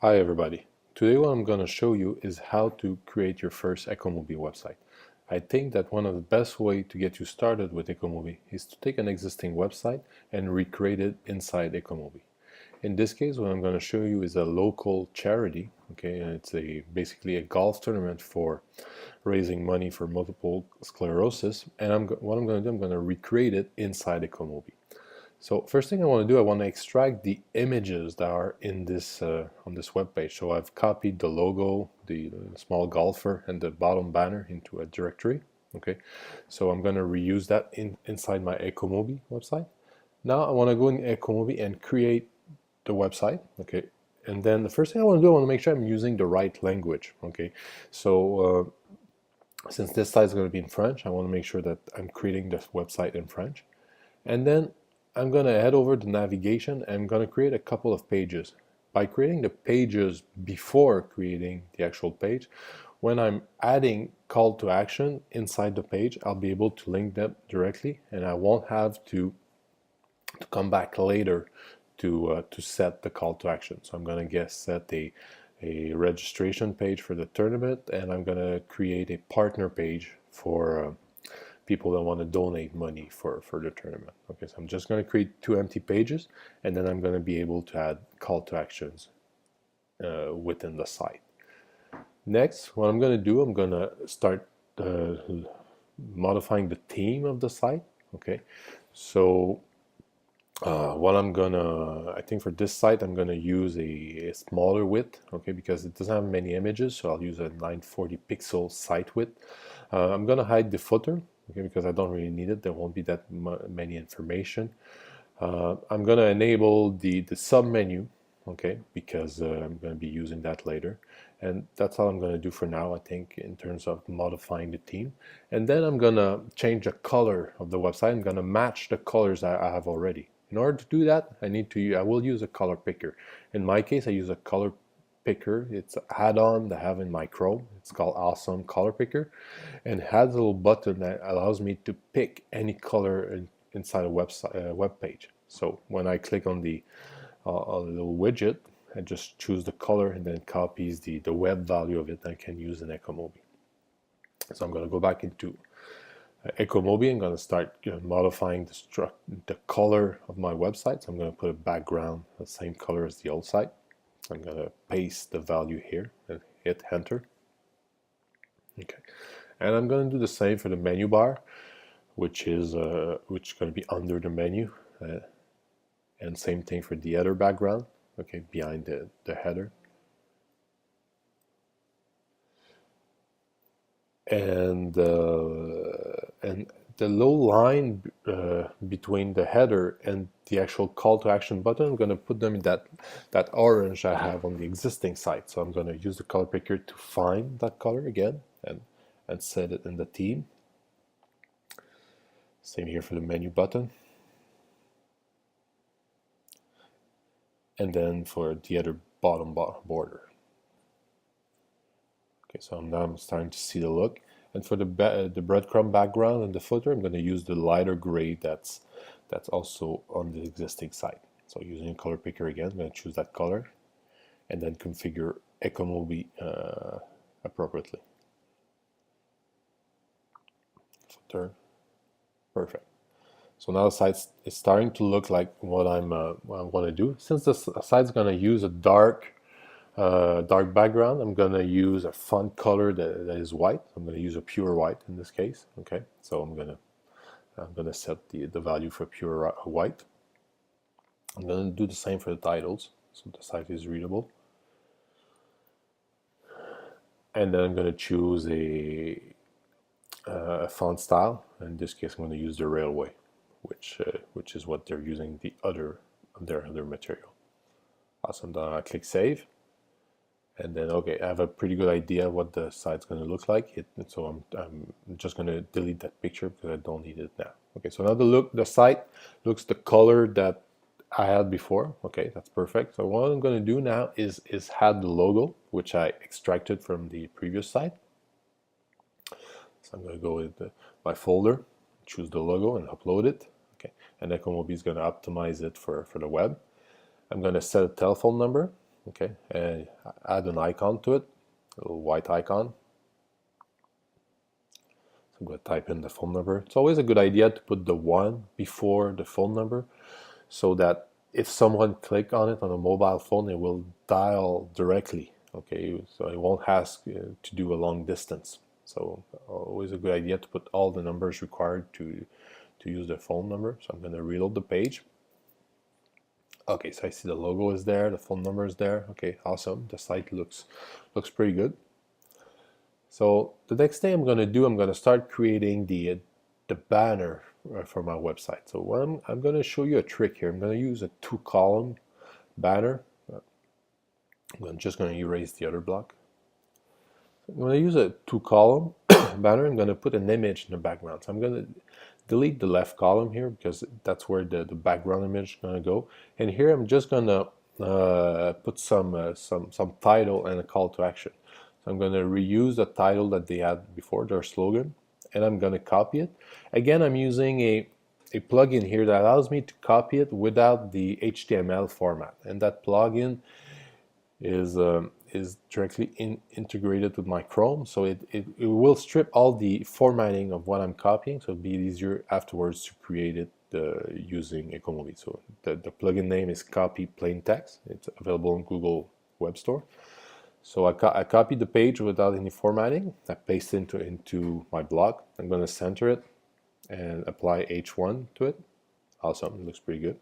Hi everybody. Today what I'm going to show you is how to create your first Ekomobi website. I think that one of the best way to get you started with Ekomobi is to take an existing website and recreate it inside Ekomobi. In this case, what I'm going to show you is a local charity, okay, and it's basically a golf tournament for raising money for multiple sclerosis, and what I'm going to do, I'm going to recreate it inside Ekomobi. So first thing I want to do, I want to extract the images that are in this on this web page. So I've copied the logo, the small golfer, and the bottom banner into a directory. Okay, so I'm going to reuse that inside my Ekomobi website. Now I want to go in Ekomobi and create the website. Okay, and then the first thing I want to do, I want to make sure I'm using the right language. Okay, so since this site is going to be in French, I want to make sure that I'm creating this website in French. And then I'm going to head over to navigation and I'm going to create a couple of pages. By creating the pages before creating the actual page, when I'm adding call to action inside the page, I'll be able to link them directly and I won't have to come back later to set the call to action. So I'm going to set a registration page for the tournament, and I'm going to create a partner page for people that want to donate money for the tournament. Okay, so I'm just going to create two empty pages, and then I'm going to be able to add call to actions within the site. Next, what I'm going to do, I'm going to start modifying the theme of the site. Okay, so what I think for this site, I'm gonna use a smaller width, okay, because it doesn't have many images, so I'll use a 940 pixel site width. I'm gonna hide the footer, okay, because I don't really need it. There won't be that many information. I'm gonna enable the sub menu, okay, because I'm gonna be using that later. And that's all I'm gonna do for now, I think, in terms of modifying the theme. And then I'm gonna change the color of the website. I'm gonna match the colors I have already. In order to do that, I will use a color picker. In my case, I use a color picker. It's an add-on that I have in my Chrome. It's called Awesome Color Picker, and it has a little button that allows me to pick any color inside a web page. So when I click on the little widget, I just choose the color and then it copies the web value of it that I can use in Ekomobi. So I'm going to go back into Ekomobi. I'm going to start modifying the color of my website. So I'm going to put a background the same color as the old site. I'm going to paste the value here and hit enter. Okay, and I'm going to do the same for the menu bar, which is going to be under the menu, and same thing for the header background. Okay, behind the header. And the low line between the header and the actual call to action button, I'm going to put them in that orange I have on the existing site. So I'm going to use the color picker to find that color again and set it in the theme. Same here for the menu button. And then for the other bottom border. Okay, so now I'm starting to see the look. And for the breadcrumb background and the footer, I'm going to use the lighter gray that's also on the existing site. So using a color picker again, I'm going to choose that color and then configure Ekomobi appropriately. Footer, perfect. So now the site is starting to look like what I want to do. Since the site's going to use a dark background, I'm going to use a font color that is white. I'm going to use a pure white in this case. Okay, so I'm going to set the value for pure white. I'm going to do the same for the titles, so the site is readable. And then I'm going to choose a font style. In this case, I'm going to use the Railway, which is what they're using their other material. Awesome. Then I click save. And then, okay, I have a pretty good idea of what the site's going to look like. So I'm just going to delete that picture because I don't need it now. Okay, so now the site looks the color that I had before. Okay, that's perfect. So what I'm going to do now is add the logo, which I extracted from the previous site. So I'm going to go with my folder, choose the logo and upload it. Okay, and Ekomobi is going to optimize it for the web. I'm going to set a telephone number, Okay, and add an icon to it, a little white icon. So I'm going to type in the phone number. It's always a good idea to put the 1 before the phone number so that if someone click on it on a mobile phone, it will dial directly. Okay, so it won't ask to do a long distance. So always a good idea to put all the numbers required to use the phone number. So I'm going to reload the page. Okay, so I see the logo is there, the phone number is there. Okay, awesome. The site looks pretty good. So the next thing I'm going to do, I'm going to start creating the banner for my website. So what I'm going to show you a trick here. I'm going to use a 2-column banner. I'm just going to erase the other block. I'm going to use a 2-column banner. I'm going to put an image in the background. So I'm going to delete the left column here because that's where the background image is going to go. And here I'm just going to put some title and a call to action. So I'm going to reuse the title that they had before, their slogan, and I'm going to copy it. Again, I'm using a plugin here that allows me to copy it without the HTML format, and that plugin is directly integrated with my Chrome, so it will strip all the formatting of what I'm copying, so it'll be easier afterwards to create it using Ekomobi. So the plugin name is Copy Plain Text. It's available on Google Web Store. So I copied the page without any formatting. I paste it into my blog. I'm going to center it and apply H1 to it. Awesome, it looks pretty good.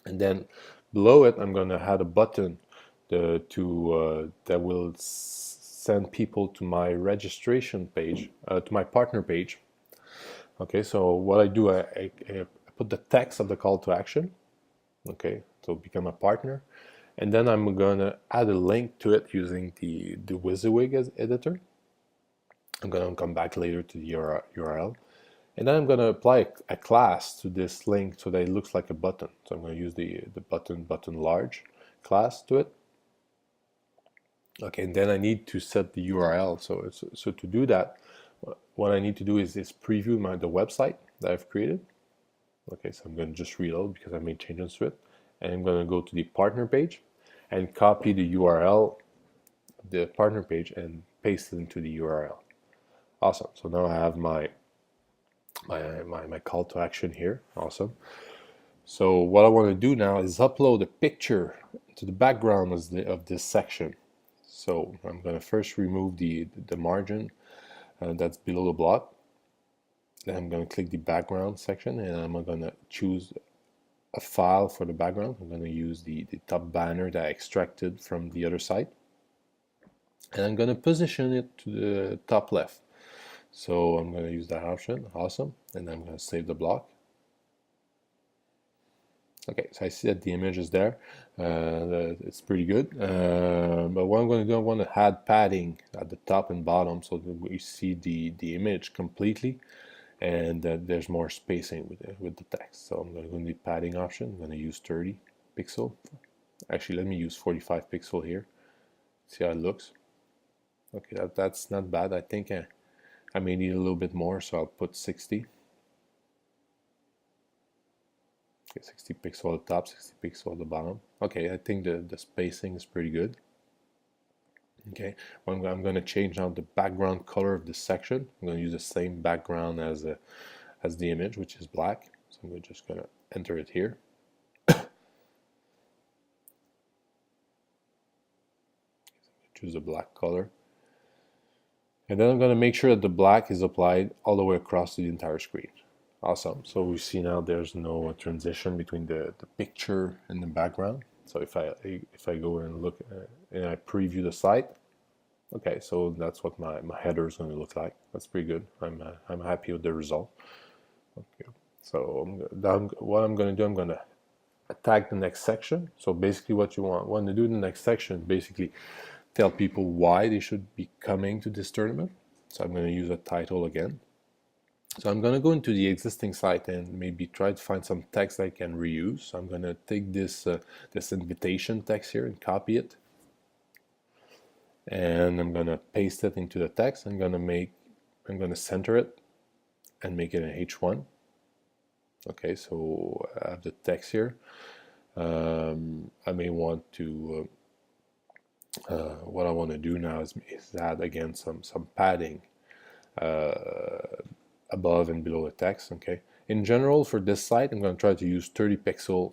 And then below it, I'm going to add a button that will send people to my registration page, to my partner page. Okay, so what I do, I put the text of the call to action. Okay, so become a partner. And then I'm going to add a link to it using the WYSIWYG editor. I'm going to come back later to the URL. And then I'm going to apply a class to this link so that it looks like a button. So I'm going to use the button large class to it. Okay, and then I need to set the URL. So to do that, what I need to do is preview the website that I've created. Okay, so I'm going to just reload because I made changes to it. And I'm going to go to the partner page and copy the URL, the partner page, and paste it into the URL. Awesome. So now I have my call to action here. Awesome. So what I want to do now is upload a picture to the background of this section. So I'm going to first remove the margin that's below the block. Then I'm going to click the background section, and I'm going to choose a file for the background. I'm going to use the top banner that I extracted from the other site, and I'm going to position it to the top left. So I'm going to use that option. Awesome. And I'm going to save the block. Okay, so I see that the image is there. It's pretty good. But what I'm going to do, I want to add padding at the top and bottom so that we see the image completely, and there's more spacing with the text. So I'm going to go to the padding option. I'm going to use 30 pixel. Actually, let me use 45 pixel here. See how it looks. Okay, that's not bad. I think I may need a little bit more, so I'll put 60. Okay, 60 pixel at the top, 60 pixel at the bottom. Okay, I think the spacing is pretty good. Okay, well, I'm going to change now the background color of this section. I'm going to use the same background as the image, which is black. So I'm just going to enter it here. Choose the black color. And then I'm going to make sure that the black is applied all the way across the entire screen. Awesome. So we see now there's no transition between the picture and the background. So if I go and look and I preview the site, okay, so that's what my header is going to look like. That's pretty good. I'm happy with the result. Okay. So what I'm going to do, I'm going to attack the next section. So basically, what you want to do in the next section, basically tell people why they should be coming to this tournament. So I'm going to use a title again. So I'm going to go into the existing site and maybe try to find some text I can reuse. So I'm going to take this invitation text here and copy it. And I'm going to paste it into the text. I'm going to center it and make it an H1. Okay, so I have the text here. I may want to what I want to do now is add again some padding uh, above and below the text. Okay. In general, for this site, I'm going to try to use 30 pixel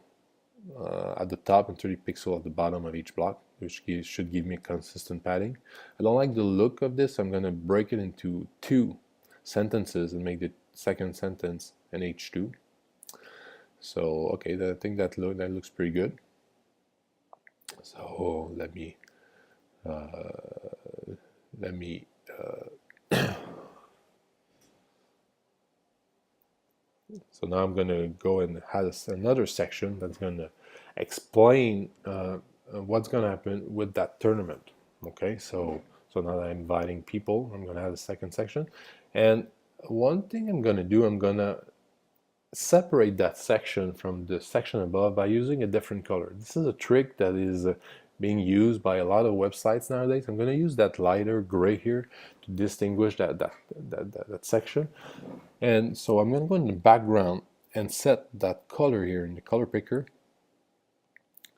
at the top and 30 pixel at the bottom of each block, which should give me consistent padding. I don't like the look of this. I'm going to break it into 2 sentences and make the second sentence an H2. So okay, I think that looks pretty good. So let me let me so now I'm going to go and have another section that's going to explain what's going to happen with that tournament. Okay, so now that I'm inviting people, I'm going to have a second section. And one thing I'm going to do, I'm going to separate that section from the section above by using a different color. This is a trick that is being used by a lot of websites nowadays. I'm going to use that lighter gray here to distinguish that section. And so I'm going to go in the background and set that color here in the color picker.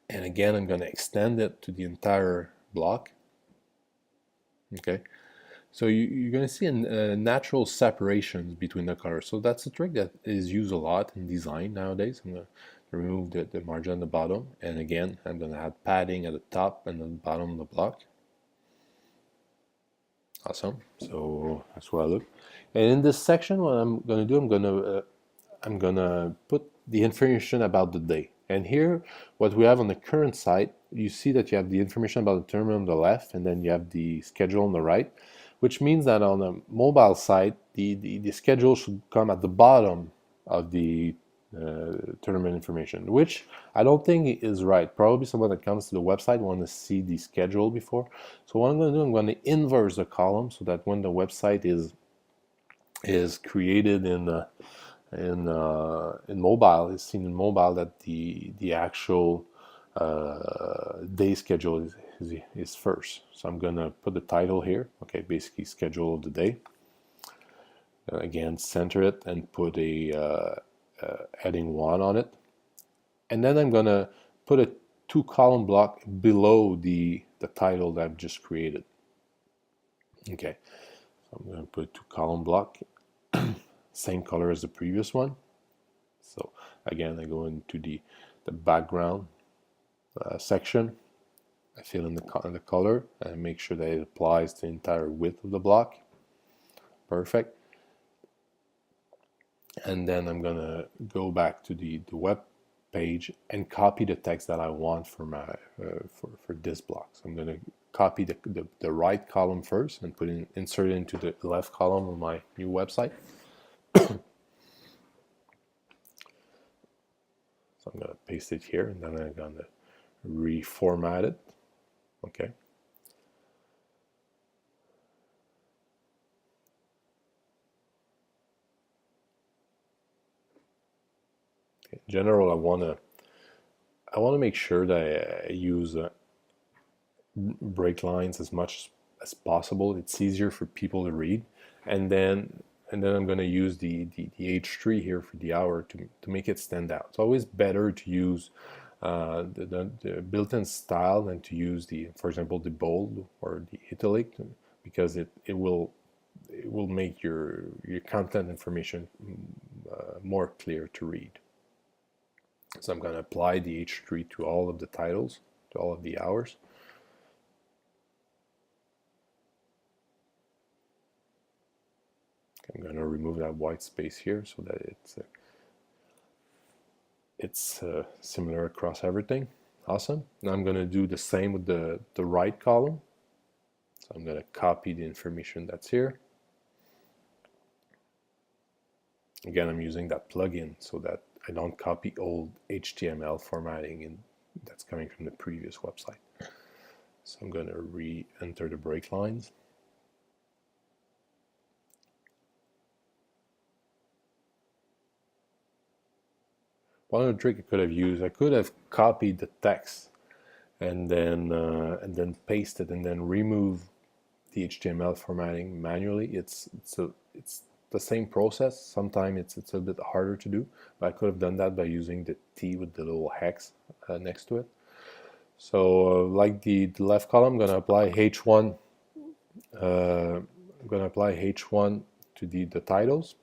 And again, I'm going to extend it to the entire block. Okay. So you're going to see natural separations between the colors. So that's a trick that is used a lot in design nowadays. I'm going to remove the margin at the bottom. And again, I'm going to add padding at the top and at the bottom of the block. Awesome. So that's what I look. And in this section, what I'm going to do, I'm gonna put the information about the day. And here, what we have on the current site, you see that you have the information about the tournament on the left, and then you have the schedule on the right, which means that on a mobile site, the schedule should come at the bottom of the tournament information, which I don't think is right. Probably someone that comes to the website wants to see the schedule before. So what I'm going to do, I'm going to inverse the column so that when the website is created in mobile, is seen in mobile, that the actual day schedule is first. So I'm gonna put the title here. Okay, basically schedule of the day. Again, center it and put a heading 1 on it, and then I'm gonna put a 2-column block below the title that I've just created. Okay, so I'm gonna put a 2-column block, same color as the previous one. So again, I go into the background section. I fill in the color and make sure that it applies to the entire width of the block. Perfect. And then I'm gonna go back to the web page and copy the text that I want for my for this block. So I'm gonna copy the right column first and insert it into the left column of my new website. So I'm gonna paste it here, and then I'm gonna reformat it. Okay. In general, I want to make sure that I use break lines as much as possible. It's easier for people to read, and then I'm going to use the H3 here for the hour to make it stand out. It's always better to use the built-in style than to use for example, the bold or the italic, because it will make your content information more clear to read. So I'm going to apply the H3 to all of the titles, to all of the hours. I'm going to remove that white space here so that it's similar across everything. Awesome. Now I'm going to do the same with the right column. So I'm going to copy the information that's here. Again, I'm using that plugin so that I don't copy old HTML formatting that's coming from the previous website. So I'm going to re-enter the break lines. One other trick I could have used, I could have copied the text and then paste it and then remove the HTML formatting manually. It's the same process. Sometimes it's a bit harder to do, but I could have done that by using the T with the little hex next to it. So like the left column, I'm going to apply H1. I'm going to apply H1 to the titles,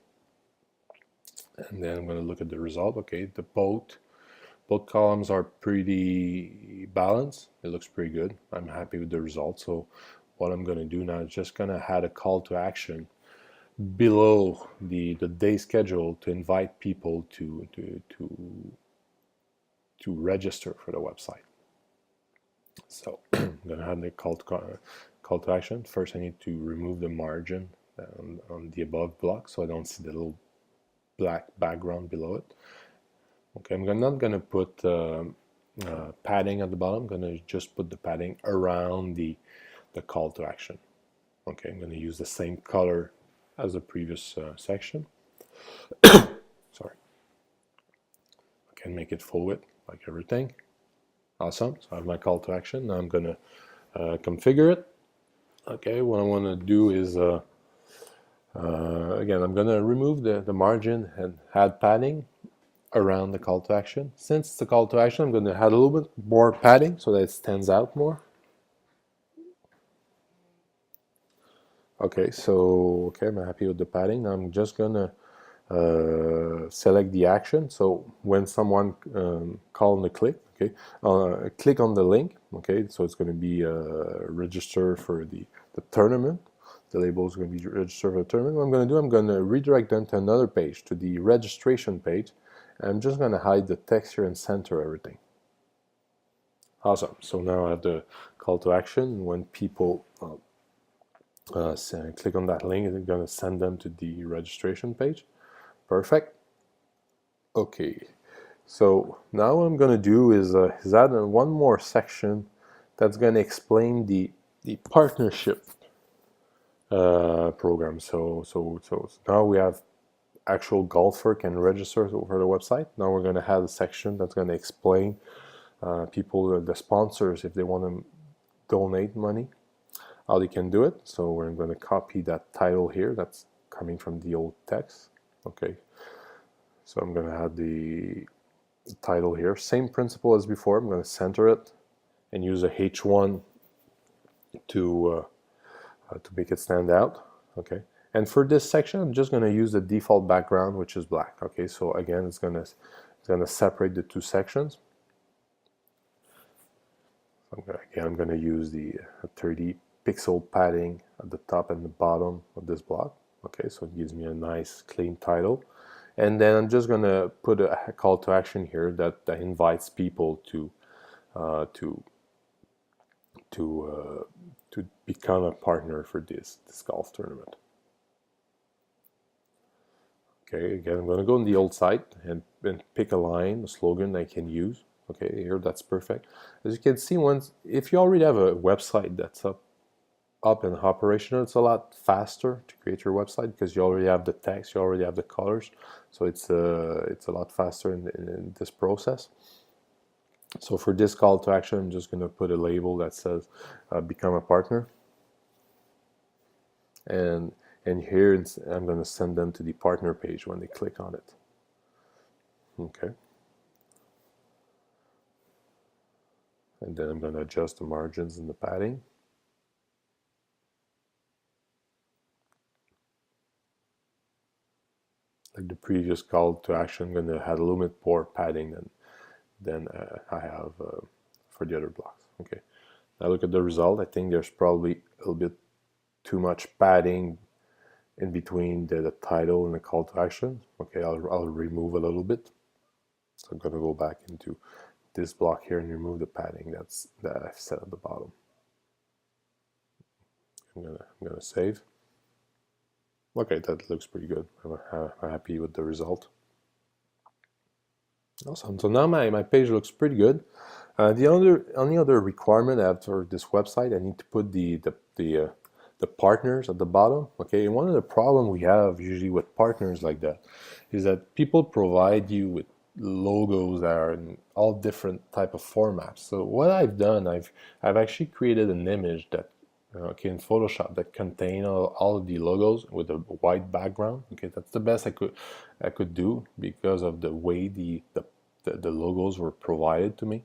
and then I'm going to look at the result. Okay, the both columns are pretty balanced. It looks pretty good. I'm happy with the result. So what I'm going to do now is just going to add a call to action below the day schedule to invite people to register for the website. So I'm going to add the call to action. First, I need to remove the margin on the above block so I don't see the little black background below it. Okay, I'm not going to put padding at the bottom. I'm going to just put the padding around the call to action. Okay, I'm going to use the same color as the previous section. Sorry. I can make it full width like everything. Awesome. So I have my call to action. Now I'm going to configure it. Okay, what I want to do is again, I'm going to remove the margin and add padding around the call to action. Since it's the call to action, I'm going to add a little bit more padding so that it stands out more. Okay, so I'm happy with the padding. Now I'm just going to select the action. So when someone call on the click, okay, click on the link, okay, so it's going to be register for the tournament. The label is going to be register for the tournament. What I'm going to do, I'm going to redirect them to another page, to the registration page. And I'm just going to hide the text here and center everything. Awesome. So now I have the call to action. When people click on that link, it's going to send them to the registration page. Perfect. Okay. So now what I'm going to do is add one more section that's going to explain the partnership program. So now we have actual golfer can register over the website. Now we're going to have a section that's going to explain people, the sponsors, if they want to donate money, how they can do it. So we're going to copy that title here that's coming from the old text. Okay, so I'm going to add the title here. Same principle as before. I'm going to center it and use a H1 to make it stand out. Okay, and for this section, I'm just going to use the default background, which is black. Okay, so again, it's going to separate the two sections. I'm going to use the 30 pixel padding at the top and the bottom of this block. Okay, so it gives me a nice clean title. And then I'm just going to put a call to action here that invites people to become a partner for this golf tournament. Okay, again, I'm going to go on the old site and pick a line, a slogan I can use. Okay, here that's perfect. As you can see, if you already have a website that's up and operational, it's a lot faster to create your website because you already have the text, you already have the colors, so it's a lot faster in this process. So for this call to action, I'm just going to put a label that says become a partner, and here I'm going to send them to the partner page when they click on it. Okay. And then I'm going to adjust the margins and the padding. Like the previous call to action, I'm going to add a little bit more padding than I have for the other blocks. Okay. Now look at the result. I think there's probably a little bit too much padding in between the title and the call to action. Okay, I'll remove a little bit. So I'm going to go back into this block here and remove the padding that I've set at the bottom. I'm gonna save. Okay, that looks pretty good. I'm happy with the result. Awesome. So now my page looks pretty good. The only other requirement after this website, I need to put the partners at the bottom. Okay, and one of the problems we have usually with partners like that is that people provide you with logos that are in all different type of formats. So what I've done, I've actually created an image that in Photoshop that contain all of the logos with a white background. Okay, that's the best I could do because of the way the logos were provided to me.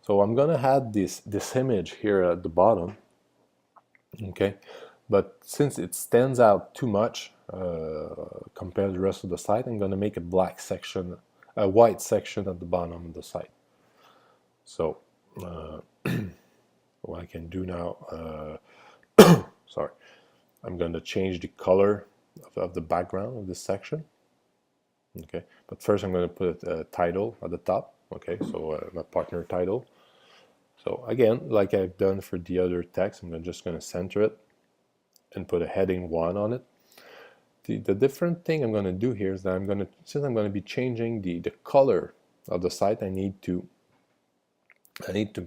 So I'm gonna add this image here at the bottom, okay? But since it stands out too much compared to the rest of the site, I'm gonna make a black section, a white section at the bottom of the site. So what I can do now, sorry, I'm gonna change the color of the background of this section. Okay, but first I'm going to put a title at the top. Okay, so my partner title. So again, like I've done for the other text, I'm just going to center it and put a heading 1 on it. The different thing I'm going to do here is that since I'm going to be changing the color of the site, I need to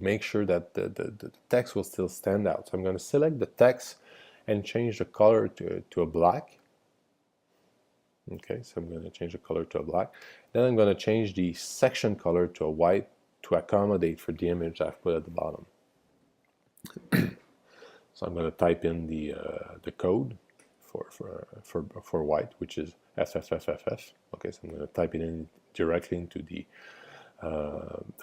make sure that the text will still stand out. So I'm going to select the text and change the color to a black. Okay, so I'm going to change the color to a black. Then I'm going to change the section color to a white to accommodate for the image I've put at the bottom. So I'm going to type in the code for white, which is FFFFF. Okay, so I'm going to type it in directly into the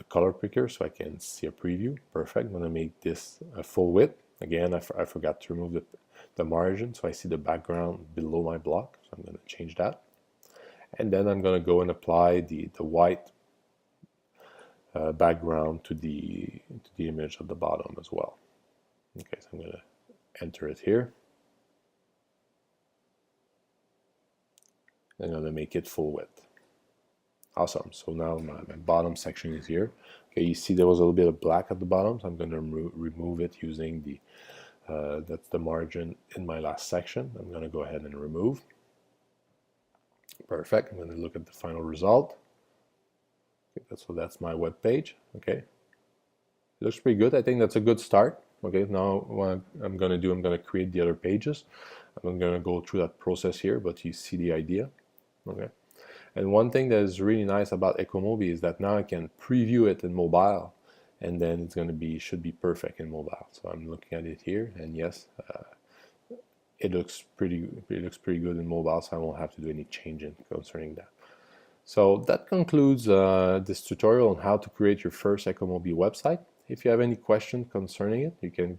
color picker so I can see a preview. Perfect. I'm going to make this a full width. Again, I forgot to remove the margin, so I see the background below my block. So I'm going to change that. And then I'm going to go and apply the white background to the image at the bottom as well. Okay, so I'm going to enter it here. I'm going to make it full width. Awesome. So now my bottom section is here. Okay, you see there was a little bit of black at the bottom, so I'm going to remove it using that's the margin in my last section. I'm going to go ahead and remove. Perfect. I'm going to look at the final result. Okay, so that's my web page. Okay, it looks pretty good. I think that's a good start. Okay, now what I'm going to do, I'm going to create the other pages. I'm going to go through that process here, but you see the idea. Okay, and one thing that is really nice about Ekomobi is that now I can preview it in mobile, and then it's going to be should be perfect in mobile. So I'm looking at it here, and yes, it looks pretty good in mobile. So I won't have to do any changing concerning that. So that concludes this tutorial on how to create your first Ekomobi website. If you have any questions concerning it, you can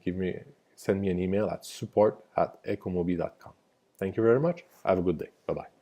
send me an email at support@ekomobi.com. Thank you very much. Have a good day. Bye-bye.